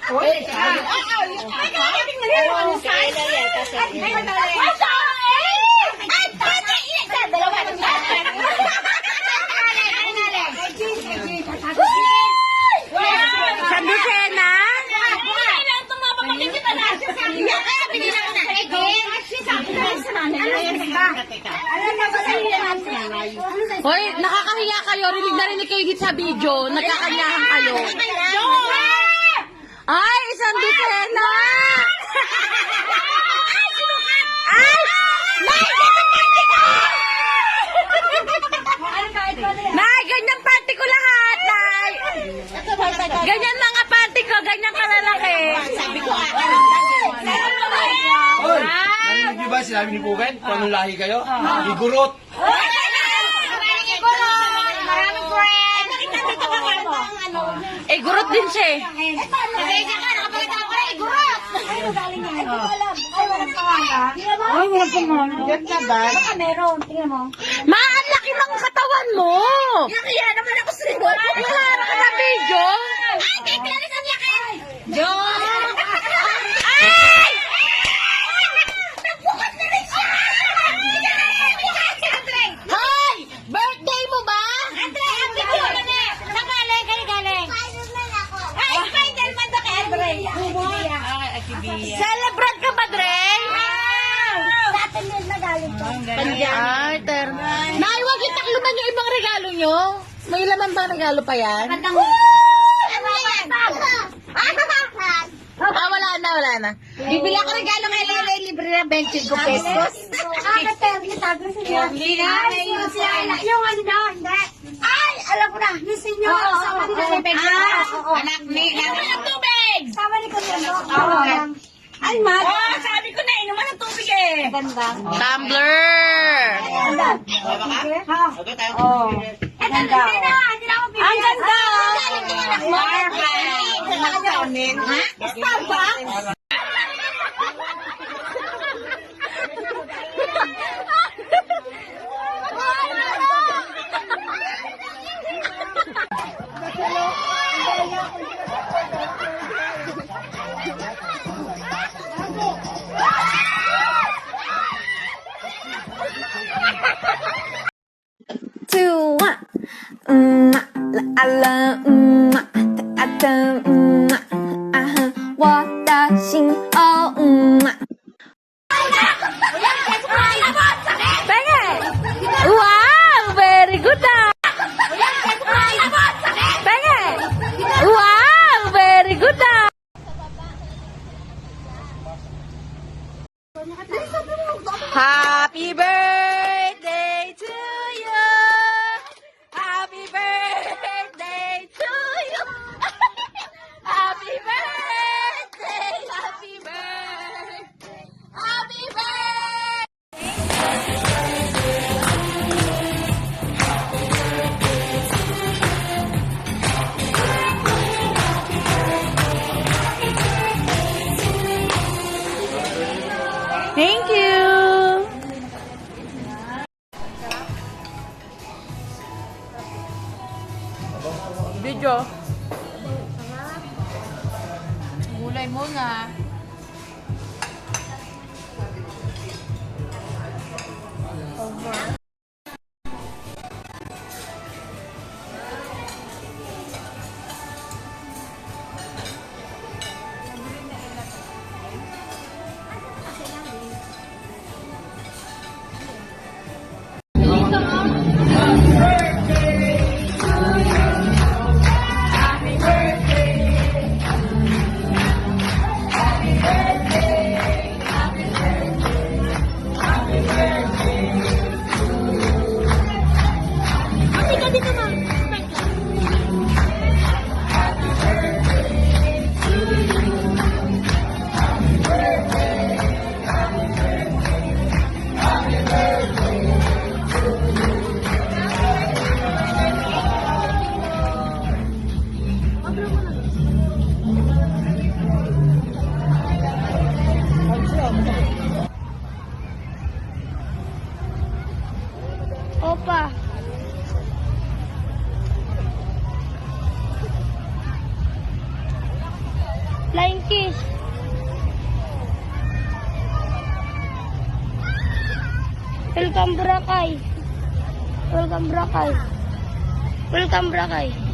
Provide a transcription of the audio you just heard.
Hoy, nakakahiya kayo. Rinig kayo hit sa video. Nagkakanyahan kayo. Ay, isang dosena! Ay! Nay, ganyan party ko lahat, Nay! Ganyan mga party ko, ganyan kalalaki. Sabi ko, Hoy, narinig niyo ba sinabi ni Pugan? Kung anong lahi kayo? Igurot! Eh, gurot din siya eh. Ay, walang pangalan. Ganda ba? Baka meron. Tingnan mo. Ma, ang laki ng katawan mo! Kaya naman ako sa iyo. Wala ka na video? Ay, kay Clarice ang laki! Jo! Ay! Nagbukas na rin siya! Hoy! Birthday mo ba? Andre, ang video na na! Saan galing? Kayo galing? Spider-Man ako. Ay, Spider-Man na kay Andre. Celebrate ka ba, Dre? Sa atin yun na galing ko. Ay, Nay, wag itakluban yung ibang regalo nyo. May laman bang regalo pa yan? Wala na. Bibili ako regalo kay Lele, libre na 25 pesos. Yung ano na, hindi. Ay, alam ko na, yung senyor. Sama ni Kami. Anak ni ng tubig! Sama ni Kami. Ay, Mat. Sabi ko na, inuman ng tubig eh. Ganda. Tumbler! Ganda. Ha? Oh. Ganda. Ang ganda! Galing ko anak mo. Ha? Starbucks? Two, one. La la, ta ta, ah, 我的心哦，Wow! Very good ah! Wow! Very good ah! Happy birthday to you! Happy birthday to you! Happy birthday! Happy birthday! Happy birthday! Thank you! Video. Gulay muna. Opa. Fly Welcome, Brakay. Welcome, Brakay. Welcome, Brakay.